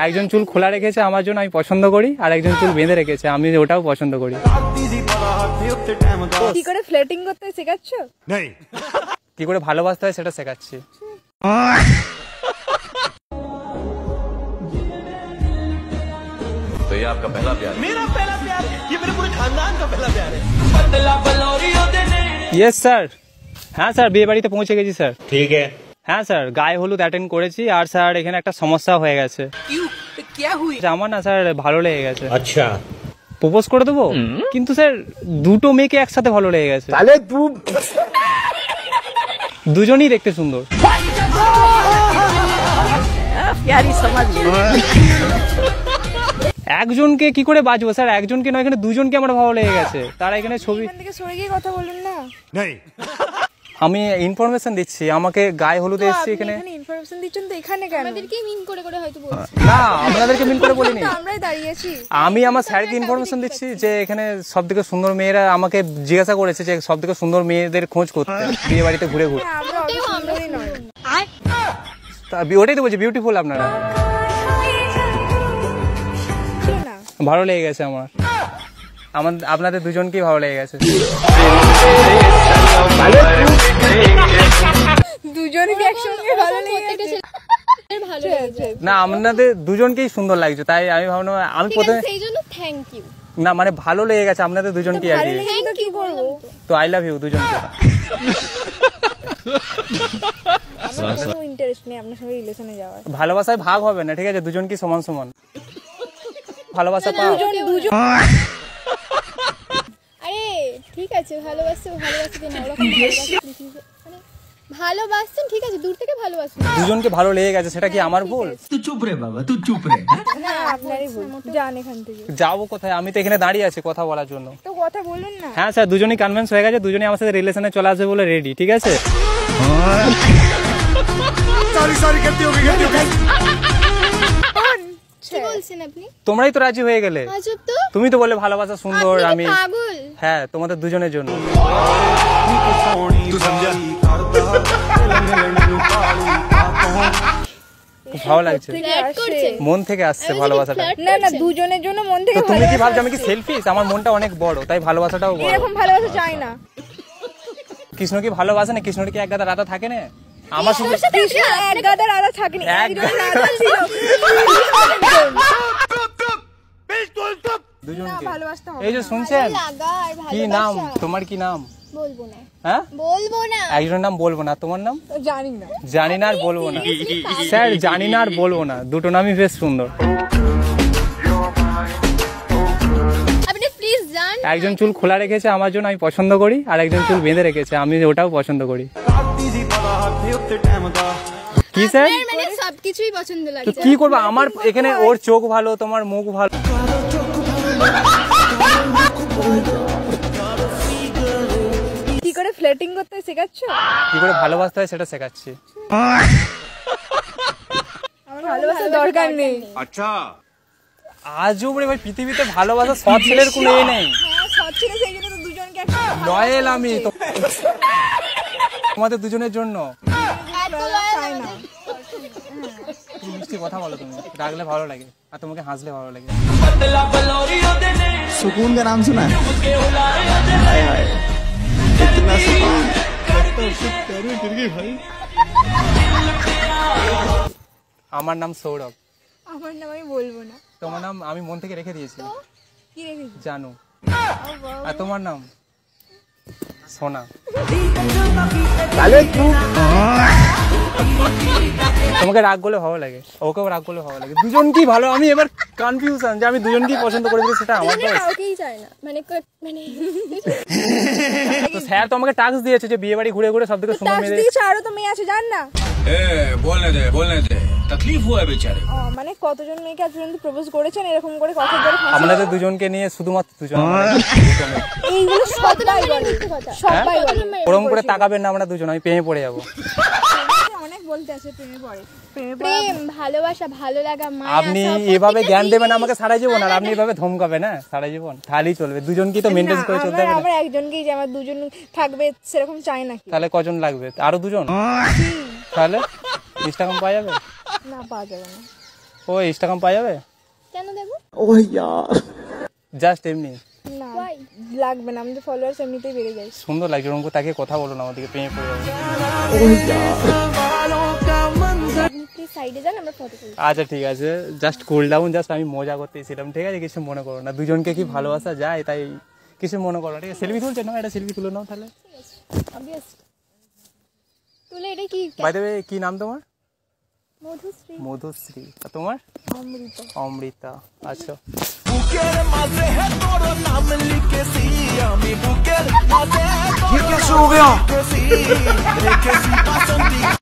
একজন চুল খোলা রেখেছে আমার জন্য, আমি পছন্দ করি, আর একজন চুল বেঁধে রেখেছে, আমি ওটাও পছন্দ করি। কি করে ফ্লার্টিং করতে শেখাচ্ছ? কি করে ভালোবাসতে হয় সেটা শেখাচ্ছি। तो ये आपका पहला प्यार? मेरा पहला प्यार, ये मेरे पूरे खानदान का पहला प्यार है। Yes sir. হ্যাঁ স্যার, বিয়ে বাড়িতে পৌঁছে গেছি স্যার। ठीक है। হ্যাঁ স্যার, গায়ে হলুদ অ্যাটেন্ড করেছি, আর স্যার এখানে একটা সমস্যা হয়ে গেছে। আমার না স্যার ভালো লেগে গেছে। अच्छा। প্রপোজ করে দেবো, কিন্তু স্যার দুটো মেয়েকে একসাথে ভালো লেগে গেছে। দুজনই দেখতে সুন্দর। একজনকে কি করে বাঁচবো স্যার, একজনকে নয়, এখানে দুজনকে আমার ভালো লেগে গেছে। তারা এখানে ছবি সরে গিয়ে কথা বলুন না। আমি ইনফরমেশন দিচ্ছি, আমাকে গায়ে হলুদে এসেছি এখানে। ইনফরমেশন দিচ্ছেন তো এখানে কেন? আমাদেরকে মিন করে করে হয়তো বলছেন। না, আপনাদেরকে মিন করে বলিনি, আমরাই দাঁড়িয়েছি। আমি আমার স্যারকে ইনফরমেশন দিচ্ছি যে এখানে সবথেকে সুন্দর মেয়েরা আমাকে জিজ্ঞাসা করেছে যে সবথেকে সুন্দর মেয়েদের খোঁজ করতে বিয়ে বাড়িতে ঘুরে ঘুরে। আমরা অত সুন্দরই নয়। ওটাই তো বলছি, বিউটিফুল আপনারা। ভালো লেগে গেছে আমার, আপনাদের দুজনকেই ভালো লেগে গেছে। দুজনকে একসঙ্গে ভালো লেগে গেছে। না, আপনাদের দুজনকেই সুন্দর লাগছে, তাই আমি ভাবলাম আমি প্রথমে সেইজন্য থ্যাংক ইউ। না মানে ভালো লেগে গেছে আপনাদের দুজনকেই আর কি। তো কি করব? তো আই লাভ ইউ দুজনকে। আমার কোনো ইন্টারেস্ট নেই আপনার সঙ্গে রিলেশনে যাওয়ার। ভালোবাসায় ভাগ হবে না, ঠিক আছে? দুজনকেই সমান সমান ভালোবাসা পাও। দুজন আরে ঠিক আছে, ভালোবাসতে না ওরকম মানে ভালোবাসছেন, ঠিক আছে, দূর থেকে ভালোবাসুন। দুজনকে ভালো লেগে গেছে, সেটা কি আমার ভুল? तू चुप रे बाबा, तू चुप रे। না, আপনারই ভুল। যান এখান থেকে। যাবো কোথায়? আমি তো এখানে দাঁড়িয়ে আছি কথা বলার জন্য। তো কথা বলুন না। হ্যাঁ স্যার, দুজনই কনভিন্স হয়ে গেছে, দুজনই আমার সাথে রিলেশনে চলে আসবে বলে রেডি, ঠিক আছে? सॉरी करती होगी। কি বলছেন আপনি? তোমরাই তো রাজি হয়ে গেলে। আজব তো, তুমি তো বললে ভালোবাসা সুন্দর, আপনি আমি কি পাগল? হ্যাঁ তোমাদের দুজনের জন্য। तू समझा? খুব ভালো লাগছে, ফ্লার্ট করছে? মন থেকে আসছে ভালোবাসাটা। না না, দুজনের জন্য মন তো থেকে তুমি কি ভাবছো আমি কি সেলফিশ? আমার মনটা অনেক বড়, তাই ভালোবাসাটাও বড়। এরকম ভালোবাসা চাই না। কৃষ্ণ কি ভালোবাসে না? কৃষ্ণের কি এক গাদা রাধা থাকে না? আমার শুধু কৃষ্ণ এক গাদার আদা থাকেনি, একজন রাধা ছিল। দুজনকে ভালোবাসতে হবে। এই যে শুনছেন, লাগা আর কি নাম ভালোবাসা তোমার? কি নাম? বলবো না, হ্যাঁ, বলবো না। একজনের নাম বলবো না, তোমার নাম? জানি না। জানি না আর বলবো না স্যার, জানি না আর বলবো না, দুটো নামই বেশ সুন্দর। আপনি প্লিজ যান। একজন চুল খোলা রেখেছে আমার জন্য, আমি পছন্দ করি, আর একজন চুল বেঁধে রেখেছে, আমি ওটাও পছন্দ করি। কি স্যার? আপনার মানে সবকিছুই পছন্দ তো লাগছে। কি করবো? আমার এখানে ওর চোখ ভালো, তোমার মুখ ভালো। কি করে ফ্লার্টিং করতে শেখাচ্ছ? কি করে ভালোবাসতে হয় সেটা শেখাচ্ছি। আমার ভালোবাসার দরকার নেই। अच्छा। আজও রে ভাই, পৃথিবীতে ভালোবাসা সব ছেলের কোনো এ নেই। হ্যাঁ, সব ছিল, সেই জন্য তো দুজনকে একসাথে লয়েল আমি তো তোমাদের দুজনের জন্য। এত লয়াল চাই না। তুমি মিষ্টি কথা বলো, তুমি রাগলে ভালো লাগে, আর তোমাকে হাসলে ভালো লাগে। सुकून का नाम सुना है? हाय हाय, इतना सुकून। আমার নাম সৌরভ। আমার নাম আমি বলবো না। তোমার নাম আমি মন থেকে রেখে দিয়েছি, কি রেখেছি? জানো। আর তোমার নাম? সোনা। তোমাকে রাগ করলে ভালো লাগে, ওকেও রাগ করলে ভালো লাগে, দুজনকেই ভালো। আমি এবার কনফিউশন যে আমি দুজনকেই পছন্দ করে দিই, সেটা আমার দোষ। কাউকেই চায় না, মানে তো স্যার তো আমাকে টাস্ক দিয়েছে যে বিয়ে বাড়ি ঘুরে ঘুরে সব থেকে সুন্দর টাস্ক মেয়েদের। দিয়েছে, আরো তো মেয়ে আছে, জান না? बोलने दे, तकलीफ हुआ है बेचारे। মানে কতজন মেয়েকে আজ পর্যন্ত প্রপোজ করেছেন এরকম করে কথা ধরে? আপনাদের দুজনকে নিয়ে শুধুমাত্র দুজন। এইগুলো সবাই বলে, সবাই বলে। ওরম করে তাকাবেন না, আমরা দুজন আমি প্রেমে পড়ে যাবো। অনেক বলতে আছে প্রেমে পড়ে, প্রেম, ভালোবাসা, ভালো লাগা, মায়া, আপনি এভাবে জ্ঞান দেবেন আমাকে সারা জীবন, আর আপনি এভাবে ধমকাবেন না সারা জীবন, তাহলেই চলবে। দুজনকেই তো মেনটেন করে চলতে হবে না? আমার একজনকেই যে আমার দুজন থাকবে সেরকম চাই নাকি? তাহলে কজন লাগবে? আরো দুজন? তাহলে 20 টাকা পাওয়া যাবে? না, পাওয়া যাবে না। ও ইনস্টাগ্রাম পাওয়া যাবে? কেন দেবো? জাস্ট এমনি না Why? লাগবে না, আমাদের ফলোয়ার্স এমনিতেই বেড়ে যায়। সুন্দর লাগছে ওরকম তাকে কথা বলো না, আমাদেরকে প্রেমে পড়ে যাবে। আপনি প্লিজ সাইডে যান, আমরা ফটো তুলি। আচ্ছা ঠিক আছে, জাস্ট কুল ডাউন, জাস্ট আমি মজা করতেছিলাম, ঠিক আছে? কিছু মনে করো না, দুজনকে কি ভালোবাসা যায় তাই কিছু মনে করো না, ঠিক আছে? সেলফি তুলছে না, একটা সেলফি তুলে নাও তাহলে। অবভিয়াস তুলে এটা কি বাই দ্য ওয়ে, কি নাম তোমার? মধুশ্রী। মধুশ্রী। আর তোমার? অমৃতা। অমৃতা। আচ্ছা বুকের মাঝে হে তোর নাম লিখেছি আমি, বুকের মাঝে তোর নাম লিখেছি, রেখেছি বাসন্তী।